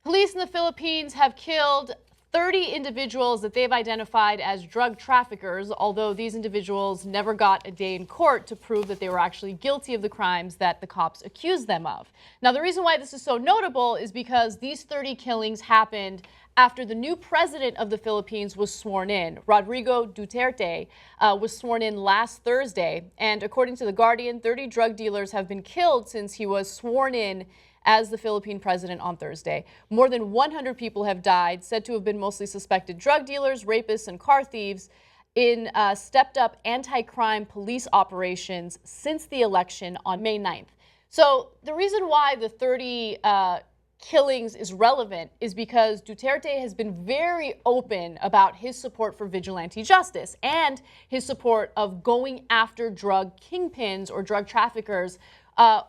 Police in the Philippines have killed 30 individuals that they've identified as drug traffickers, although these individuals never got a day in court to prove that they were actually guilty of the crimes that the cops accused them of. Now, the reason why this is so notable is because these 30 killings happened after the new president of the Philippines was sworn in. Rodrigo Duterte was sworn in last Thursday, and according to The Guardian, 30 drug dealers have been killed since he was sworn in as the Philippine president on Thursday. More than 100 people have died, said to have been mostly suspected drug dealers, rapists, and car thieves in stepped-up anti-crime police operations since the election on May 9th. So the reason why the 30 killings is relevant is because Duterte has been very open about his support for vigilante justice and his support of going after drug kingpins or drug traffickers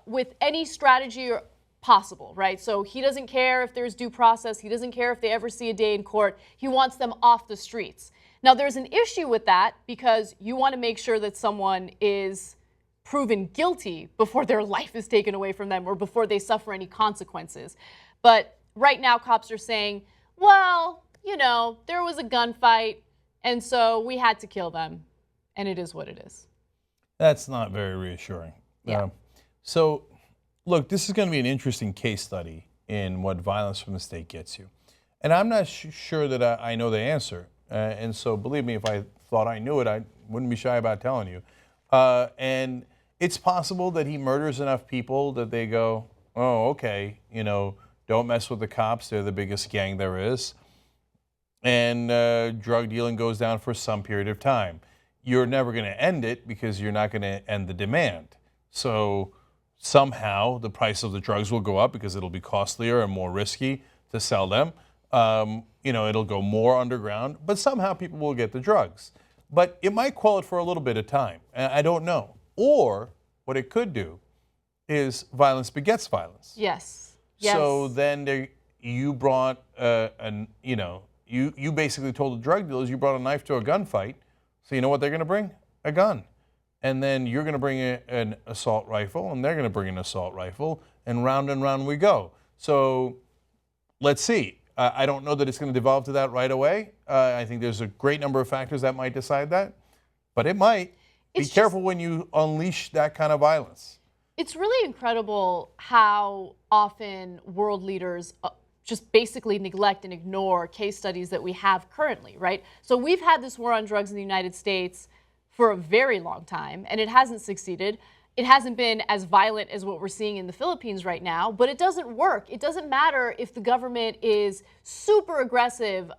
with any strategy or possible, right? So he doesn't care if there's due process. He doesn't care if they ever see a day in court. He wants them off the streets. Now, there's an issue with that because you want to make sure that someone is proven guilty before their life is taken away from them or before they suffer any consequences. But right now, cops are saying, well, you know, there was a gunfight, and so we had to kill them, and it is what it is. That's not very reassuring. Yeah. So, look, this is going to be an interesting case study in what violence from the state gets you. And I'm not sure that I know the answer. And so, believe me, if I thought I knew it, I wouldn't be shy about telling you. And it's possible that he murders enough people that they go, oh, okay, you know, don't mess with the cops. They're the biggest gang there is. And drug dealing goes down for some period of time. You're never going to end it because you're not going to end the demand. So somehow the price of the drugs will go up because it'll be costlier and more risky to sell them. You know, it'll go more underground, but somehow people will get the drugs. But it might quell it for a little bit of time. I don't know. Or what it could do is violence begets violence. Yes. Yes. So then you brought, you basically told the drug dealers you brought a knife to a gunfight. So you know what they're going to bring? A gun. And then you're going to bring an assault rifle, and they're going to bring an assault rifle, and round we go. So let's see. I don't know that it's going to devolve to that right away. I think there's a great number of factors that might decide that, but it might. Be careful when you unleash that kind of violence. It's really incredible how often world leaders just basically neglect and ignore case studies that we have currently, right? So we've had this war on drugs in the United States for a very long time, and it hasn't succeeded. It hasn't been as violent as what we're seeing in the Philippines right now, but it doesn't work. It doesn't matter if the government is super aggressive,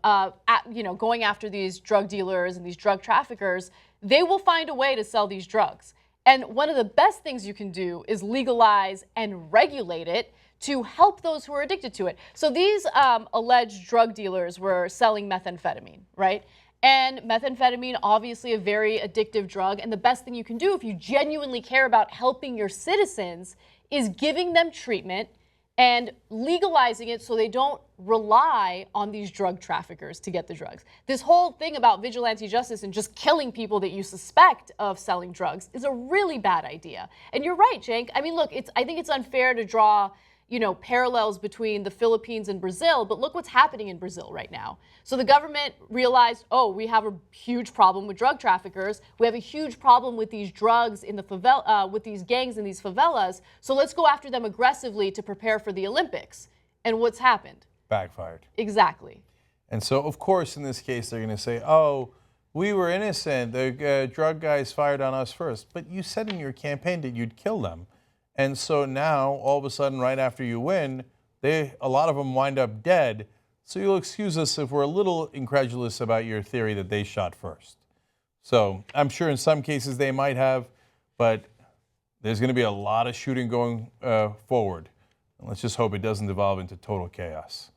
going after these drug dealers and these drug traffickers. They will find a way to sell these drugs. And one of the best things you can do is legalize and regulate it to help those who are addicted to it. So these alleged drug dealers were selling methamphetamine, right? And methamphetamine, obviously a very addictive drug. And the best thing you can do if you genuinely care about helping your citizens is giving them treatment and legalizing it so they don't rely on these drug traffickers to get the drugs. This whole thing about vigilante justice and just killing people that you suspect of selling drugs is a really bad idea. And you're right, Cenk. I mean, look, I think it's unfair to draw parallels between the Philippines and Brazil, but look what's happening in Brazil right now. So the government realized, oh, we have a huge problem with drug traffickers. We have a huge problem with these drugs in the favela, with these gangs in these favelas. So let's go after them aggressively to prepare for the Olympics. And what's happened? Backfired. Exactly. And so, of course, in this case, they're going to say, oh, we were innocent. The drug guys fired on us first. But you said in your campaign that you'd kill them. And so now, all of a sudden, right after you win, a lot of them wind up dead. So you'll excuse us if we're a little incredulous about your theory that they shot first. So I'm sure in some cases they might have, but there's going to be a lot of shooting going forward. And let's just hope it doesn't devolve into total chaos.